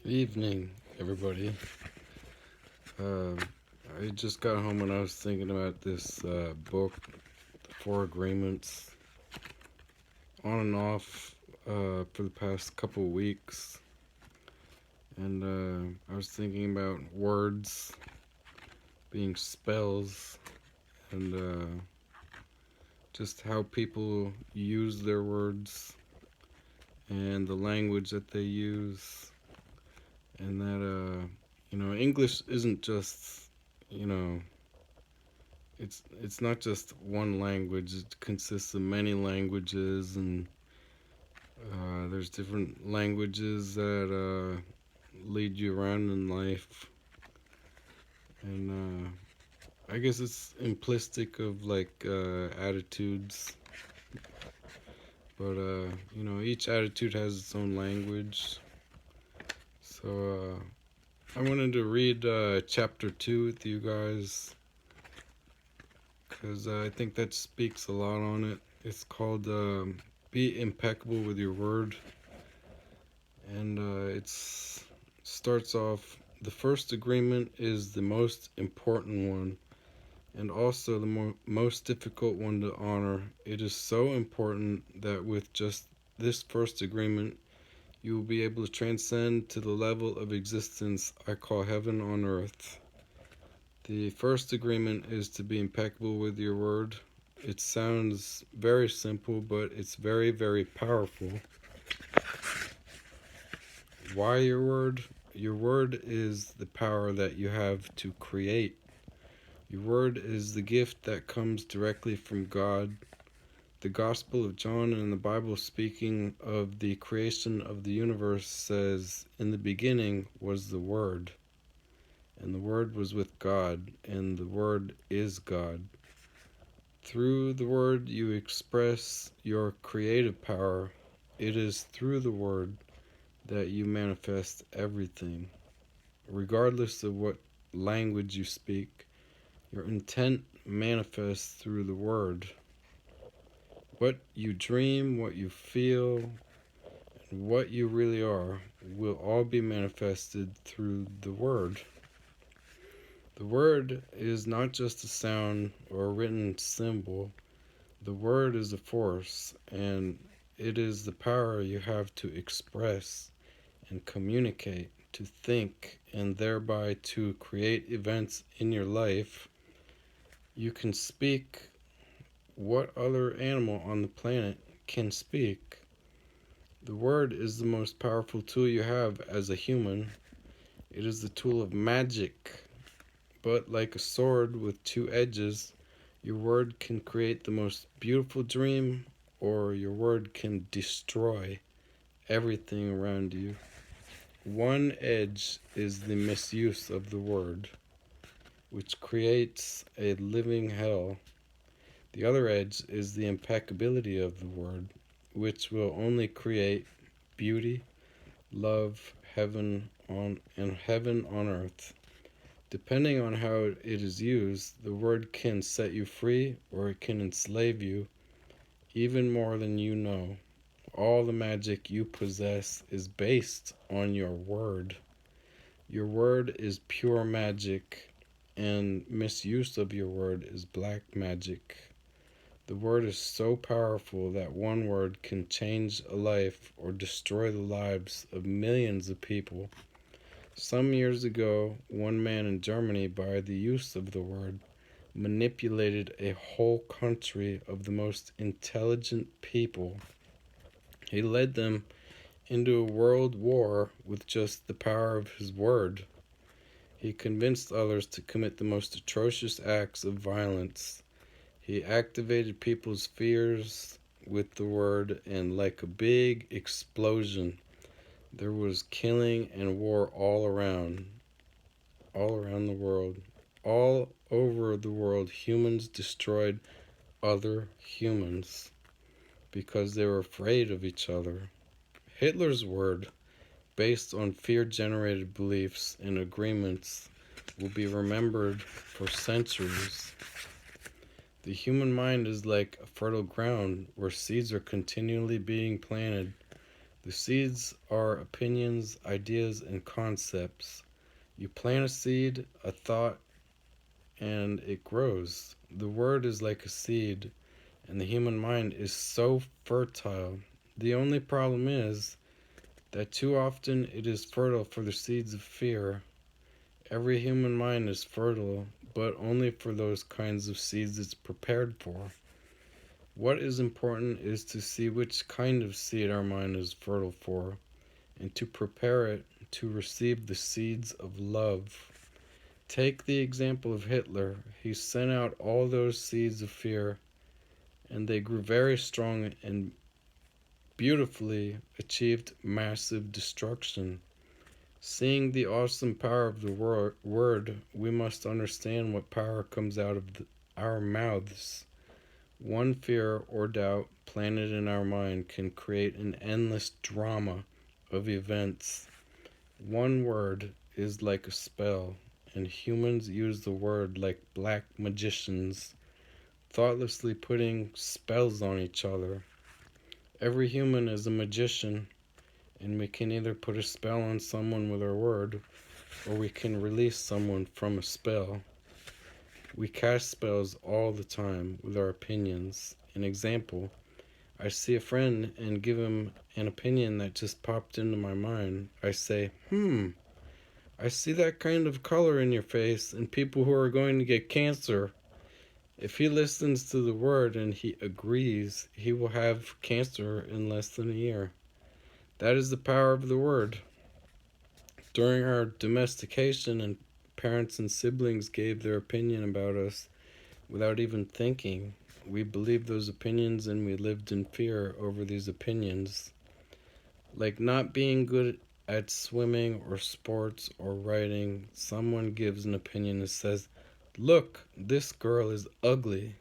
Good evening, everybody. Uh, I just got home and I was thinking about this book, The Four Agreements, on and off for the past couple weeks. And I was thinking about words being spells and just how people use their words and the language that they use. And that, English isn't just, you know, it's not just one language. It consists of many languages, and there's different languages that lead you around in life. And I guess it's implicit of like attitudes, but each attitude has its own language. So I wanted to read chapter 2 with you guys because I think that speaks a lot on it. It's called Be Impeccable with Your Word. And it starts off, the first agreement is the most important one and also the most difficult one to honor. It is so important that with just this first agreement, you will be able to transcend to the level of existence I call heaven on earth. The first agreement is to be impeccable with your word. It sounds very simple, but it's very, very powerful. Why your word? Your word is the power that you have to create. Your word is the gift that comes directly from God. The Gospel of John and the Bible, speaking of the creation of the universe, says, "In the beginning was the Word, and the Word was with God, and the Word is God." Through the Word you express your creative power. It is through the Word that you manifest everything. Regardless of what language you speak, your intent manifests through the word. What you dream, what you feel, and what you really are will all be manifested through the word. The word is not just a sound or a written symbol. The word is a force, and it is the power you have to express and communicate, to think, and thereby to create events in your life. You can speak what other animal on the planet can speak. The word is the most powerful tool you have as a human. It is the tool of magic, but like a sword with two edges, your word can create the most beautiful dream, or your word can destroy everything around you. One edge is the misuse of the word, which creates a living hell. The other edge is the impeccability of the word, which will only create beauty, love, heaven on earth. Depending on how it is used, the word can set you free or it can enslave you, even more than you know. All the magic you possess is based on your word. Your word is pure magic, and misuse of your word is black magic. The word is so powerful that one word can change a life or destroy the lives of millions of people. Some years ago, one man in Germany, by the use of the word, manipulated a whole country of the most intelligent people. He led them into a world war with just the power of his word. He convinced others to commit the most atrocious acts of violence. He activated people's fears with the word, and like a big explosion, there was killing and war all around the world. All over the world, humans destroyed other humans because they were afraid of each other. Hitler's word, based on fear-generated beliefs and agreements, will be remembered for centuries. The human mind is like a fertile ground where seeds are continually being planted. The seeds are opinions, ideas, and concepts. You plant a seed, a thought, and it grows. The word is like a seed, and the human mind is so fertile. The only problem is that too often it is fertile for the seeds of fear. Every human mind is fertile, but only for those kinds of seeds it's prepared for. What is important is to see which kind of seed our mind is fertile for, and to prepare it to receive the seeds of love. Take the example of Hitler. He sent out all those seeds of fear, and they grew very strong and beautifully achieved massive destruction. Seeing the awesome power of the word, we must understand what power comes out of our mouths. One fear or doubt planted in our mind can create an endless drama of events. One word is like a spell, and humans use the word like black magicians, thoughtlessly putting spells on each other. Every human is a magician, and we can either put a spell on someone with our word, or we can release someone from a spell. We cast spells all the time with our opinions. An example, I see a friend and give him an opinion that just popped into my mind. I say, I see that kind of color in your face and people who are going to get cancer. If he listens to the word and he agrees, he will have cancer in less than a year. That is the power of the word. During our domestication, and parents and siblings gave their opinion about us without even thinking. We believed those opinions and we lived in fear over these opinions. Like not being good at swimming or sports or writing, someone gives an opinion and says, "Look, this girl is ugly."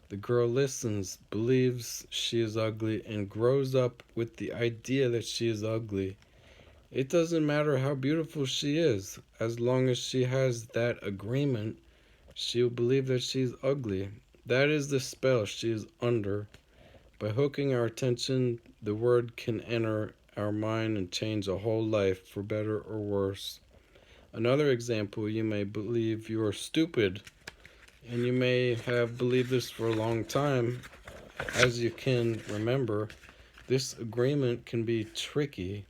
The girl listens, believes she is ugly, and grows up with the idea that she is ugly. It doesn't matter how beautiful she is, as long as she has that agreement, she'll believe that she's ugly. That is the spell she is under. By hooking our attention, the word can enter our mind and change a whole life for better or worse. Another example, you may believe you are stupid, and you may have believed this for a long time. As you can remember, this agreement can be tricky,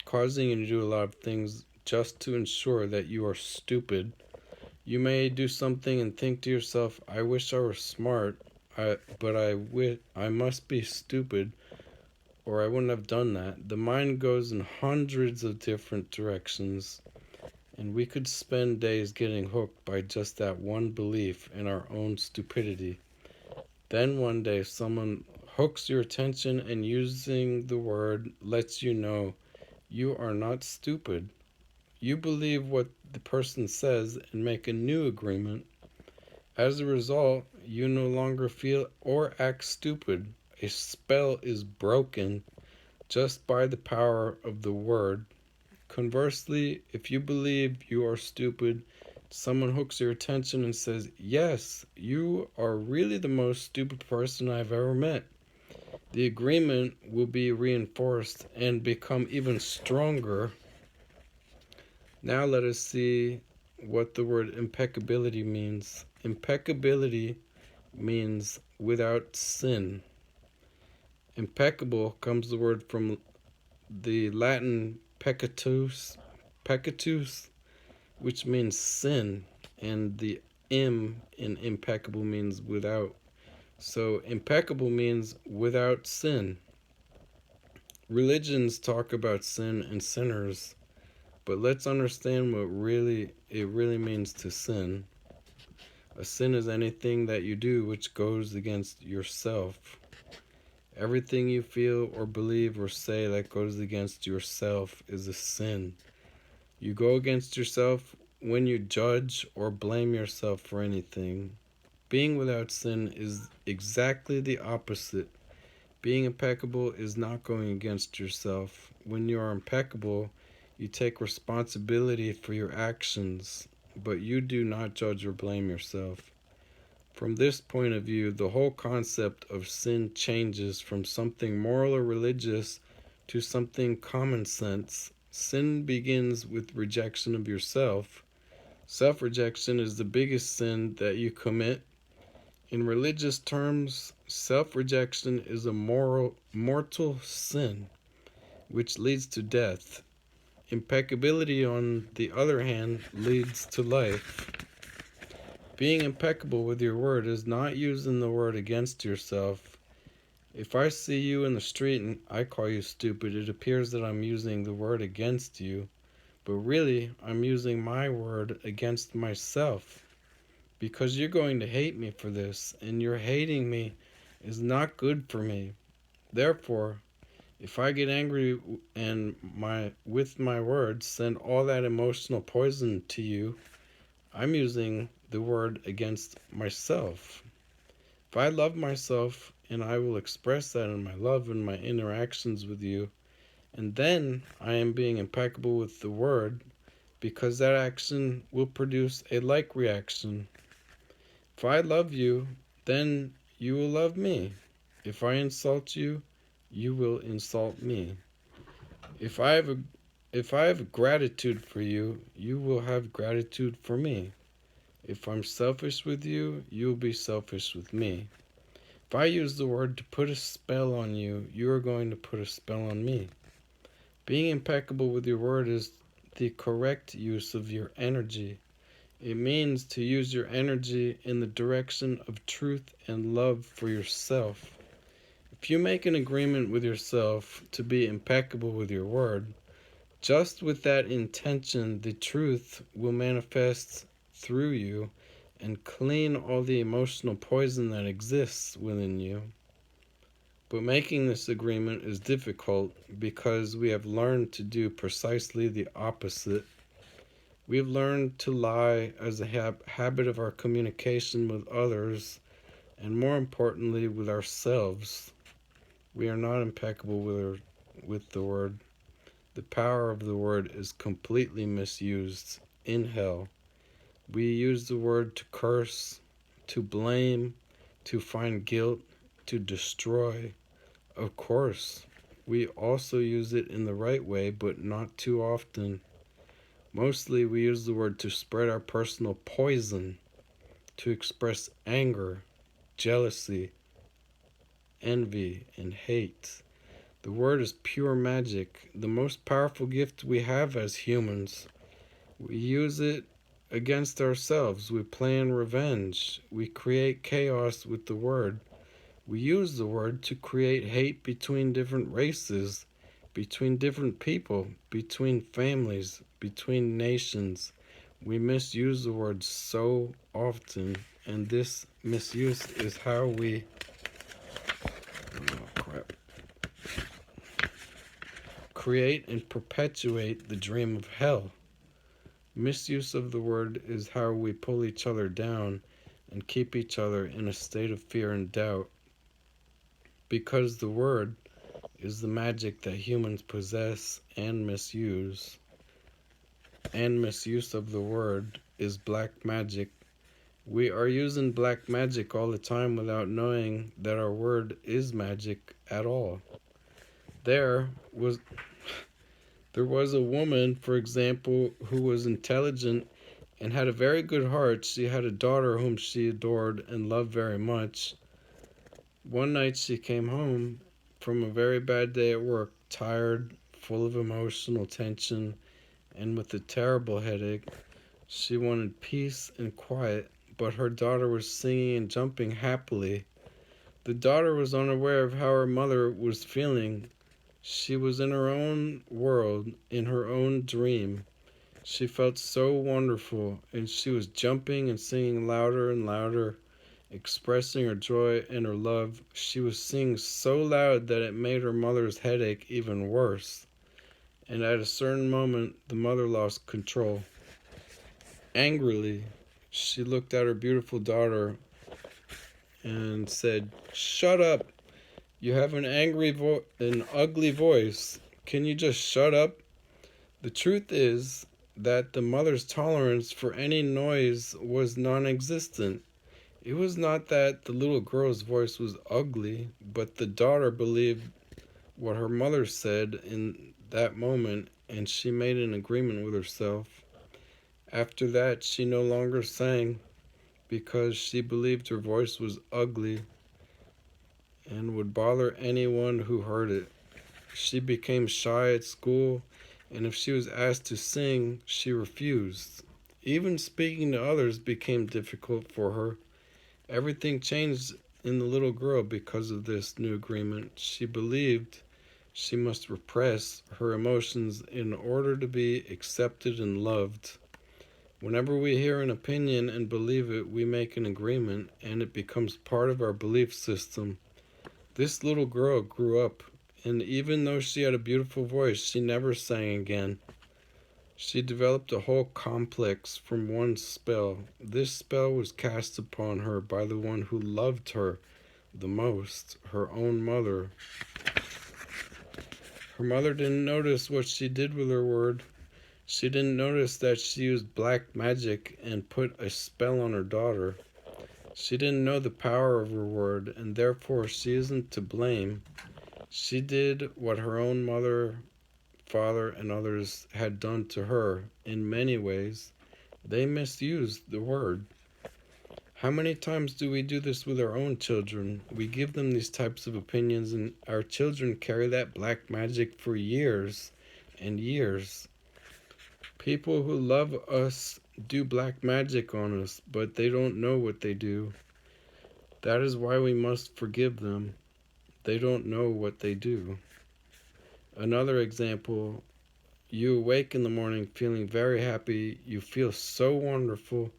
causing you to do a lot of things just to ensure that you are stupid. You may do something and think to yourself, I wish I were smart, but I must be stupid, or I wouldn't have done that. The mind goes in hundreds of different directions, and we could spend days getting hooked by just that one belief in our own stupidity. Then one day someone hooks your attention and using the word lets you know you are not stupid. You believe what the person says and make a new agreement. As a result, you no longer feel or act stupid. A spell is broken just by the power of the word. Conversely, if you believe you are stupid, someone hooks your attention and says, "Yes, you are really the most stupid person I've ever met." The agreement will be reinforced and become even stronger. Now let us see what the word impeccability means. Impeccability means without sin. Impeccable comes the word from the Latin peccatus, which means sin, and the im in impeccable means without. So impeccable means without sin. Religions talk about sin and sinners, but let's understand what it really means to sin. A sin is anything that you do which goes against yourself. Everything you feel or believe or say that goes against yourself is a sin. You go against yourself when you judge or blame yourself for anything. Being without sin is exactly the opposite. Being impeccable is not going against yourself. When you are impeccable, you take responsibility for your actions, but you do not judge or blame yourself. From this point of view, the whole concept of sin changes from something moral or religious to something common sense. Sin begins with rejection of yourself. Self-rejection is the biggest sin that you commit. In religious terms, self-rejection is a mortal sin, which leads to death. Impeccability, on the other hand, leads to life. Being impeccable with your word is not using the word against yourself. If I see you in the street and I call you stupid, it appears that I'm using the word against you, but really I'm using my word against myself, because you're going to hate me for this, and your hating me is not good for me. Therefore, if I get angry and with my words send all that emotional poison to you, I'm using the word against myself. If I love myself, and I will express that in my love and my interactions with you, and then I am being impeccable with the word, because that action will produce a like reaction. If I love you, then you will love me. If I insult you, you will insult me. If I have gratitude for you, you will have gratitude for me. If I'm selfish with you, you'll be selfish with me. If I use the word to put a spell on you, you are going to put a spell on me. Being impeccable with your word is the correct use of your energy. It means to use your energy in the direction of truth and love for yourself. If you make an agreement with yourself to be impeccable with your word, just with that intention, the truth will manifest through you and clean all the emotional poison that exists within you. But making this agreement is difficult because we have learned to do precisely the opposite. We have learned to lie as a habit of our communication with others, and more importantly, with ourselves. We are not impeccable with the word. The power of the word is completely misused in hell. We use the word to curse, to blame, to find guilt, to destroy. Of course, we also use it in the right way, but not too often. Mostly we use the word to spread our personal poison, to express anger, jealousy, envy, and hate. The word is pure magic, the most powerful gift we have as humans. We use it against ourselves. We plan revenge. We create chaos with the word. We use the word to create hate between different races, between different people, between families, between nations. We misuse the word so often, and this misuse is how we create and perpetuate the dream of hell. Misuse of the word is how we pull each other down and keep each other in a state of fear and doubt. Because the word is the magic that humans possess and misuse. And misuse of the word is black magic. We are using black magic all the time without knowing that our word is magic at all. There was a woman, for example, who was intelligent and had a very good heart. She had a daughter whom she adored and loved very much. One night she came home from a very bad day at work, tired, full of emotional tension, and with a terrible headache. She wanted peace and quiet, but her daughter was singing and jumping happily. The daughter was unaware of how her mother was feeling. She was in her own world, in her own dream. She felt so wonderful, and she was jumping and singing louder and louder, expressing her joy and her love. She was singing so loud that it made her mother's headache even worse. And at a certain moment, the mother lost control. Angrily, she looked at her beautiful daughter and said, "Shut up. You have an ugly voice. Can you just shut up?" The truth is that the mother's tolerance for any noise was non-existent. It was not that the little girl's voice was ugly, but the daughter believed what her mother said in that moment, and she made an agreement with herself. After that, she no longer sang because she believed her voice was ugly and would bother anyone who heard it. She became shy at school, and if she was asked to sing, she refused. Even speaking to others became difficult for her. Everything changed in the little girl because of this new agreement. She believed she must repress her emotions in order to be accepted and loved. Whenever we hear an opinion and believe it, we make an agreement, and it becomes part of our belief system. This little girl grew up, and even though she had a beautiful voice, she never sang again. She developed a whole complex from one spell. This spell was cast upon her by the one who loved her the most, her own mother. Her mother didn't notice what she did with her word. She didn't notice that she used black magic and put a spell on her daughter. She didn't know the power of her word, and therefore she isn't to blame. She did what her own mother, father, and others had done to her in many ways. They misused the word. How many times do we do this with our own children? We give them these types of opinions, and our children carry that black magic for years and years. People who love us do black magic on us, but they don't know what they do. That is why we must forgive them. They don't know what they do. Another example, you awake in the morning feeling very happy. You feel so wonderful.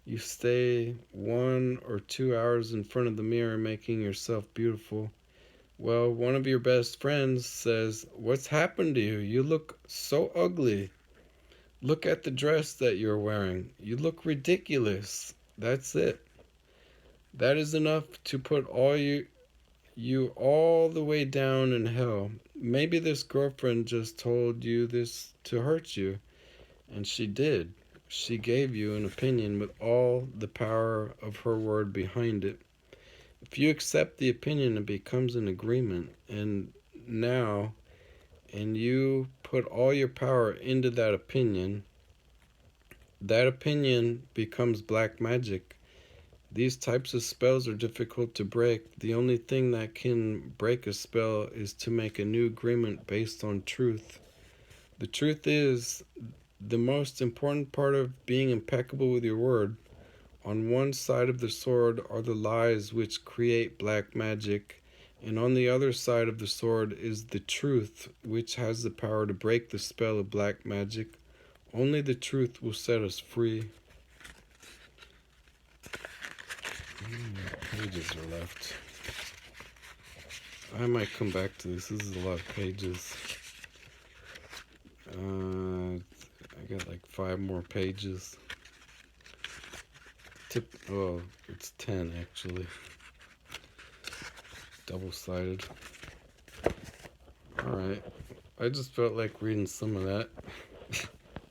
You stay 1 or 2 hours in front of the mirror making yourself beautiful. Well, one of your best friends says, "What's happened to you? You look so ugly. Look at the dress that you're wearing. You look ridiculous." That's it. That is enough to put you all the way down in hell. Maybe this girlfriend just told you this to hurt you, and she did. She gave you an opinion with all the power of her word behind it. If you accept the opinion, it becomes an agreement, and you put all your power into that opinion becomes black magic. These types of spells are difficult to break. The only thing that can break a spell is to make a new agreement based on truth. The truth is the most important part of being impeccable with your word. On one side of the sword are the lies which create black magic, and on the other side of the sword is the truth which has the power to break the spell of black magic. Only the truth will set us free. Pages are left. I might come back to this. This is a lot of pages. I got like 5 more pages. It's 10 actually. Double-sided. Alright. I just felt like reading some of that.